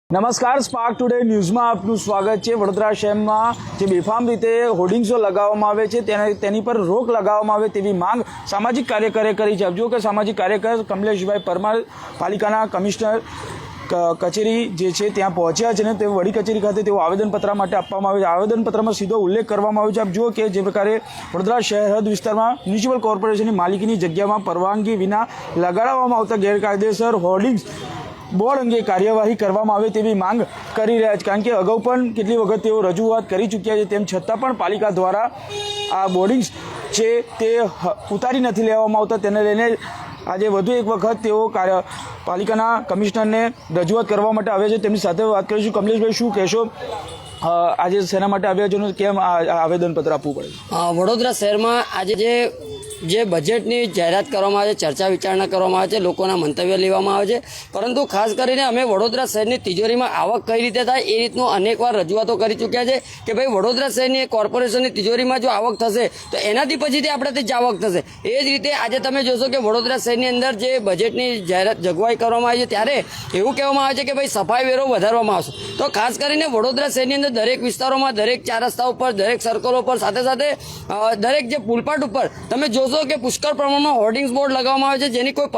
નમસ્કાર, spark today ન્યૂઝમાં આપનું સ્વાગત છે। વડોદરા શહેરમાં જે બેફામ રીતે હોર્ડિંગ્સો લગાવવામાં આવે છે તેની પર રોક લગાવવામાં આવે તેવી માંગ સામાજિક કાર્યકરે કરી છે। જો કે સામાજિક કાર્યકર કમલેશભાઈ પરમાર પાલિકાના કમિશનર કચેરી જે છે ત્યાં પહોંચ્યા છે અને તે વડી કચેરી ખાતે તેઓ આવેદનપત્ર માટે આપવામાં આવે છે। આવેદનપત્રમાં સીધો ઉલ્લેખ કરવામાં આવ્યો છે। આપ જુઓ કે જે પ્રકારે વડોદરા શહેર હદ વિસ્તારમાં મ્યુનિસિપલ કોર્પોરેશનની માલિકીની જગ્યામાં પરવાનગી વિના લગાડવામાં આવતા ગેરકાયદેસર હોર્ડિંગ્સ બોર્ડ અંગે કાર્યવાહી કરવામાં આવે તેવી માંગ કરી રહ્યા છે। કારણ કે અગાઉ પણ કેટલી વખત તેઓ રજૂઆત કરી ચૂક્યા છે, તેમ છતાં પણ પાલિકા દ્વારા આ બોર્ડિંગ્સ છે તે ઉતારી નથી લેવામાં આવતા। તેને લઈને આજે વધુ એક વખત તેઓ પાલિકાના કમિશનરને રજૂઆત કરવા માટે આવ્યા છે। તેમની સાથે વાત કરીશું। કમલેશભાઈ, શું કહેશો? આજે શેના માટે આવ્યા છો, કેમ આવેદનપત્ર આપવું પડે? વડોદરા શહેરમાં આજે જે બજેટની જાહેરાત કરવામાં આવે છે, ચર્ચા વિચારણા કરવામાં આવે છે, લોકોના મંતવ્ય લેવામાં આવે છે, પરંતુ ખાસ કરીને અમે વડોદરા શહેરની તિજોરીમાં આવક કઈ રીતે થાય એ રીતનું અનેકવાર રજૂઆતો કરી ચૂક્યા છે કે ભાઈ વડોદરા શહેરની કોર્પોરેશનની તિજોરીમાં જો આવક થશે તો એનાથી પછીથી આપણે જ આવક થશે। એ જ રીતે આજે તમે જોશો કે વડોદરા શહેરની અંદર જે બજેટની જાહેરાત જોગવાઈ કરવામાં આવી છે ત્યારે એવું કહેવામાં આવે છે કે ભાઈ સફાઈ વેરો વધારવામાં આવશે। તો ખાસ કરીને વડોદરા શહેરની અંદર દરેક વિસ્તારોમાં, દરેક ચાર રસ્તા ઉપર, દરેક સર્કલો પર, સાથે સાથે દરેક જે પુલપાટ ઉપર તમે જોશો કે પુષ્કળ પ્રમાણમાં હોર્ડિંગ્સ બોર્ડ લગાવવામાં આવે છે, જેની કોઈ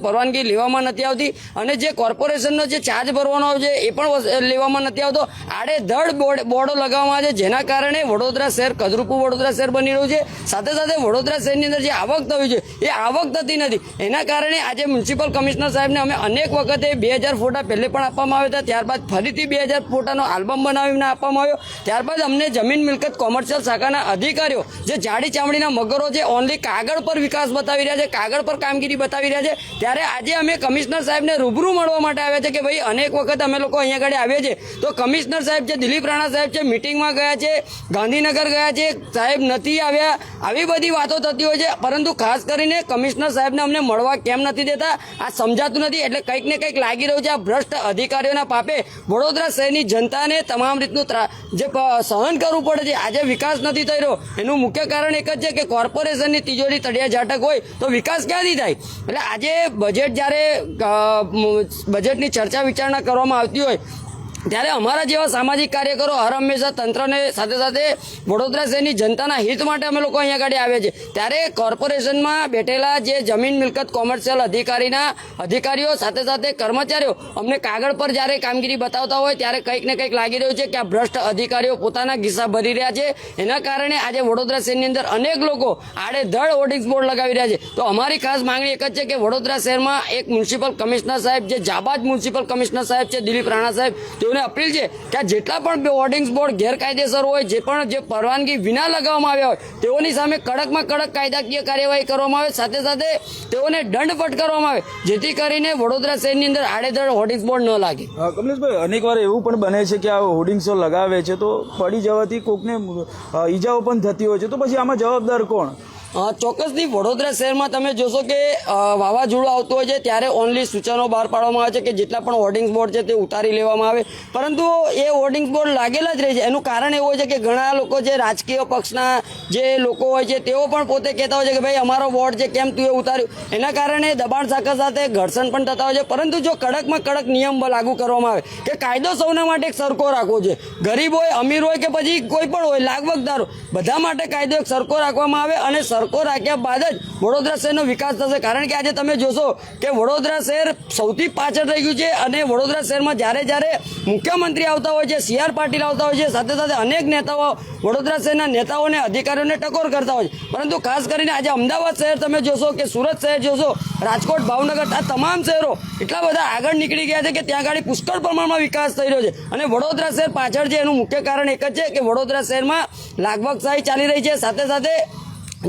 પરવાનગી લેવામાં નથી આવતી અને જે કોર્પોરેશનનો જે ચાર્જ ભરવાનો આવે છે એ પણ લેવામાં નથી આવતો। આડેધડ બોર્ડો લગાવવામાં આવે છે, જેના કારણે વડોદરા શહેર કદરૂપું વડોદરા શહેર બની રહ્યું છે। સાથે સાથે વડોદરા શહેરની અંદર જે આવક થવી છે એ આવક થતી નથી। એના કારણે આજે મ્યુનિસિપલ કમિશનર સાહેબને અમે અનેક વખતે 2000 ફોટા પહેલે પણ આપવામાં આવ્યા હતા, ત્યારબાદ ફરીથી 2000 ફોટાનો આલ્બમ બનાવીને આપવામાં આવ્યો। ત્યારબાદ અમને જમીન મિલકત કોમર્શિયલ શાખાના અધિકારીઓ જે જાડી ચામડીના મગરો છે, ઓનલી કાગળ પર વિકાસ બતાવી રહ્યા છે, કાગળ પર કામગીરી બતાવી રહ્યા છે, ત્યારે આજે અમે કમિશનર સાહેબને રૂબરૂ મળવા માટે આવ્યા છે કે ભાઈ અનેક વખત અમે લોકો અહીંયા આગળ આવ્યા છે તો કમિશનર સાહેબ છે, દિલીપ રાણા સાહેબ છે, મિટિંગમાં ગયા છે, ગાંધીનગર ગયા છે, સાહેબ નથી આવ્યા, આવી બધી વાતો થતી હોય છે, પરંતુ ખાસ કરીને કમિશનર સાહેબને અમને મળવા કેમ નથી દેતા આ સમજાતું નથી। એટલે કંઈક ને કંઈક લાગી રહ્યું છે। આ ભ્રષ્ટ અધિકારીઓના પાપે વડોદરા શહેરની જનતાને તમામ રીતનું જે સહન કરવું પડે છે। આજે વિકાસ નથી થઈ રહ્યો એનું મુખ્ય કારણ એક જ છે કે કોર્પોરેશનની તિજોરી તળિયા ઝાટક હોય તો વિકાસ ક્યાંથી થાય? એટલે આજે જ્યારે બજેટની ચર્ચા વિચારણા કરવામાં આવતી હોય ત્યારે અમારા જેવા સામાજિક કાર્યકરો હર હંમેશા તંત્રને સાથે સાથે વડોદરા શહેરની જનતાના હિત માટે અમે લોકો અહીંયા આગળ આવ્યા છે। ત્યારે કોર્પોરેશનમાં બેઠેલા જે જમીન મિલકત કોમર્શિયલ અધિકારીઓ સાથે સાથે કર્મચારીઓ અમને કાગળ પર જ્યારે કામગીરી બતાવતા હોય ત્યારે કંઈક ને કંઈક લાગી રહ્યું છે કે આ ભ્રષ્ટ અધિકારીઓ પોતાના ગિસ્સા ભરી રહ્યા છે। એના કારણે આજે વડોદરા શહેરની અંદર અનેક લોકો આડેધડ હોર્ડિંગ્સ બોર્ડ લગાવી રહ્યા છે। તો અમારી ખાસ માંગણી એક જ છે કે વડોદરા શહેરમાં એક મ્યુનિસિપલ કમિશનર સાહેબ, જે જાબાજ મ્યુનિસિપલ કમિશનર સાહેબ છે દિલીપ રાણા સાહેબ, તેઓને અપીલ છે કે આ જેટલા પણ હોર્ડિંગ્સ બોર્ડ ગેરકાયદેસર હોય, જે પરવાનગી વિના લગાવવામાં આવ્યા હોય તેઓની સામે કડકમાં કડક કાયદાકીય કાર્યવાહી કરવામાં આવે, સાથે સાથે તેઓને દંડ ફટકારવામાં આવે, જેથી કરીને વડોદરા શહેરની અંદર આડેધડ હોર્ડિંગ્સ બોર્ડ ન લાગે। કમલેશભાઈ, અનેકવાર એવું પણ બને છે કે આ હોર્ડિંગ્સો લગાવે છે તો પડી જવાથી કોકને ઈજાઓ પણ થતી હોય છે, તો પછી આમાં જવાબદાર કોણ? ચોક્કસથી વડોદરા શહેરમાં તમે જોશો કે વાવાઝોડું આવતું હોય છે ત્યારે ઓનલી સૂચનો બહાર પાડવામાં આવે છે કે જેટલા પણ હોર્ડિંગ્સ બોર્ડ છે તે ઉતારી લેવામાં આવે, પરંતુ એ હોર્ડિંગ્સ બોર્ડ લાગેલા જ રહે છે। એનું કારણ એવું હોય છે કે ઘણા લોકો જે રાજકીય પક્ષના જે લોકો હોય છે તેઓ પણ પોતે કહેતા હોય છે કે ભાઈ અમારો બોર્ડ છે, કેમ તું એ ઉતાર્યું? એના કારણે દબાણ શાખા સાથે ઘર્ષણ પણ થતા હોય છે। પરંતુ જો કડકમાં કડક નિયમ લાગુ કરવામાં આવે કે કાયદો સૌના માટે એક સરખો રાખવો છે, ગરીબ હોય, અમીર હોય કે પછી કોઈ પણ હોય, લાગવગદારો, બધા માટે કાયદો એક સરખો રાખવામાં આવે અને સરખો રાખ્યા બાદ જ વડોદરા શહેરનો વિકાસ થશે। કારણ કે આજે તમે જોશો કે વડોદરા શહેર સૌથી પાછળ રહી ગયું છે અને વડોદરા શહેરમાં જ્યારે મુખ્યમંત્રી આવતા હોય છે, CR પાટીલ આવતા હોય છે, સાથે સાથે અનેક નેતાઓ વડોદરા શહેરના નેતાઓને, અધિકારીઓને ટકોર કરતા હોય છે, પરંતુ ખાસ કરીને આજે અમદાવાદ શહેર તમે જોશો કે સુરત શહેર જોશો, રાજકોટ, ભાવનગર, આ તમામ શહેરો એટલા બધા આગળ નીકળી ગયા છે કે ત્યાં આગળ પુષ્કળ પ્રમાણમાં વિકાસ થઈ રહ્યો છે અને વડોદરા શહેર પાછળ છે। એનું મુખ્ય કારણ એક જ છે કે વડોદરા શહેરમાં લાગવગશાહી ચાલી રહી છે, સાથે સાથે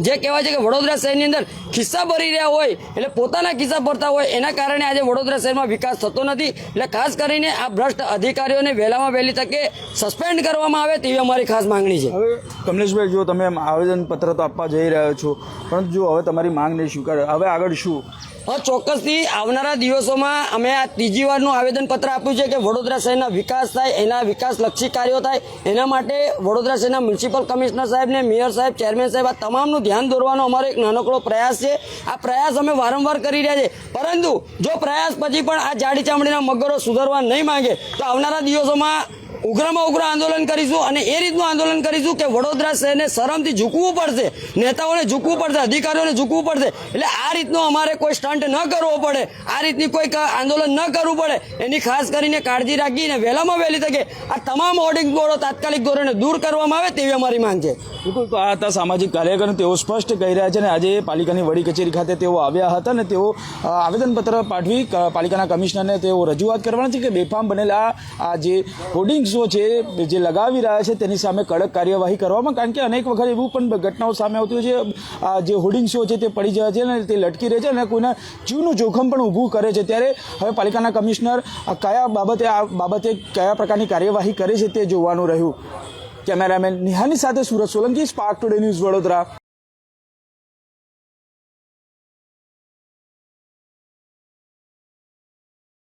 જે કહેવાય છે કે વડોદરા શહેરની અંદર ખિસ્સા ભરી રહ્યા હોય એટલે પોતાના ખિસ્સા ભરતા હોય, એના કારણે આજે વડોદરા શહેરમાં વિકાસ થતો નથી। એટલે ખાસ કરીને આ ભ્રષ્ટ અધિકારીઓને વહેલામાં વહેલી તકે સસ્પેન્ડ કરવામાં આવે તેવી અમારી ખાસ માંગણી છે। હવે કમલેશભાઈ, જો તમે આવેદનપત્ર તો આપવા જઈ રહ્યા છો, પરંતુ જો હવે તમારી માંગ નહીં સ્વીકારે, હવે આગળ શું? હવે ચોક્કસથી આવનારા દિવસોમાં અમે આ ત્રીજી વારનું આવેદનપત્ર આપ્યું છે કે વડોદરા શહેરના વિકાસ થાય, એના વિકાસલક્ષી કાર્યો થાય, એના માટે વડોદરા શહેરના મ્યુનિસિપલ કમિશનર સાહેબને, મેયર સાહેબ, ચેરમેન સાહેબ, આ તમામનું ધ્યાન દોરવાનો અમારો એક નાનકડો પ્રયાસ છે. આ પ્રયાસ અમે વારંવાર કરી રહ્યા છીએ, પરંતુ જો પ્રયાસ પછી પણ આ જાડી ચામડીના મગરો સુધરવા નહીં માંગે તો આવનારા દિવસોમાં ઉગ્રમાં ઉગ્ર આંદોલન કરીશું અને એ રીતનું આંદોલન કરીશું કે વડોદરા શહેરને શરમથી ઝૂકવું પડશે, નેતાઓને ઝૂકવું પડશે, અધિકારીઓને ઝૂકવું પડશે. એટલે આ રીતનો અમારે કોઈ સ્ટન્ટ ન કરવો પડે, આ રીતની કોઈ આંદોલન ન કરવું પડે, એની ખાસ કરીને કાળજી રાખીને વહેલામાં વહેલી તકે આ તમામ હોર્ડિંગ બોર્ડો તાત્કાલિક ધોરણે દૂર કરવામાં આવે તેવી અમારી માંગ છે. બિલકુલ, તો આ હતા સામાજિક કાર્યકર, તેઓ સ્પષ્ટ કહી રહ્યા છે અને આજે પાલિકાની વડી કચેરી ખાતે તેઓ આવ્યા હતા અને તેઓ આવેદનપત્ર પાઠવી પાલિકાના કમિશનરને તેઓ રજૂઆત કરવાના છે કે બેફામ બનેલા આ જે હોર્ડિંગ્સો છે જે લગાવી રહ્યા છે તેની સામે કડક કાર્યવાહી કરવામાં, કારણ કે અનેક વખત એવું પણ ઘટનાઓ સામે આવતી હોય છે, આ જે હોર્ડિંગ્સો છે તે પડી જાય છે અને તે લટકી રહે છે અને કોઈના જીવનું જોખમ પણ ઊભું કરે છે. ત્યારે હવે પાલિકાના કમિશનર આ બાબતે કયા પ્રકારની કાર્યવાહી કરે છે તે જોવાનું રહ્યું. કેમેરામેન નિહાની સાથે Surat Solanki, spark today news, Vadodara.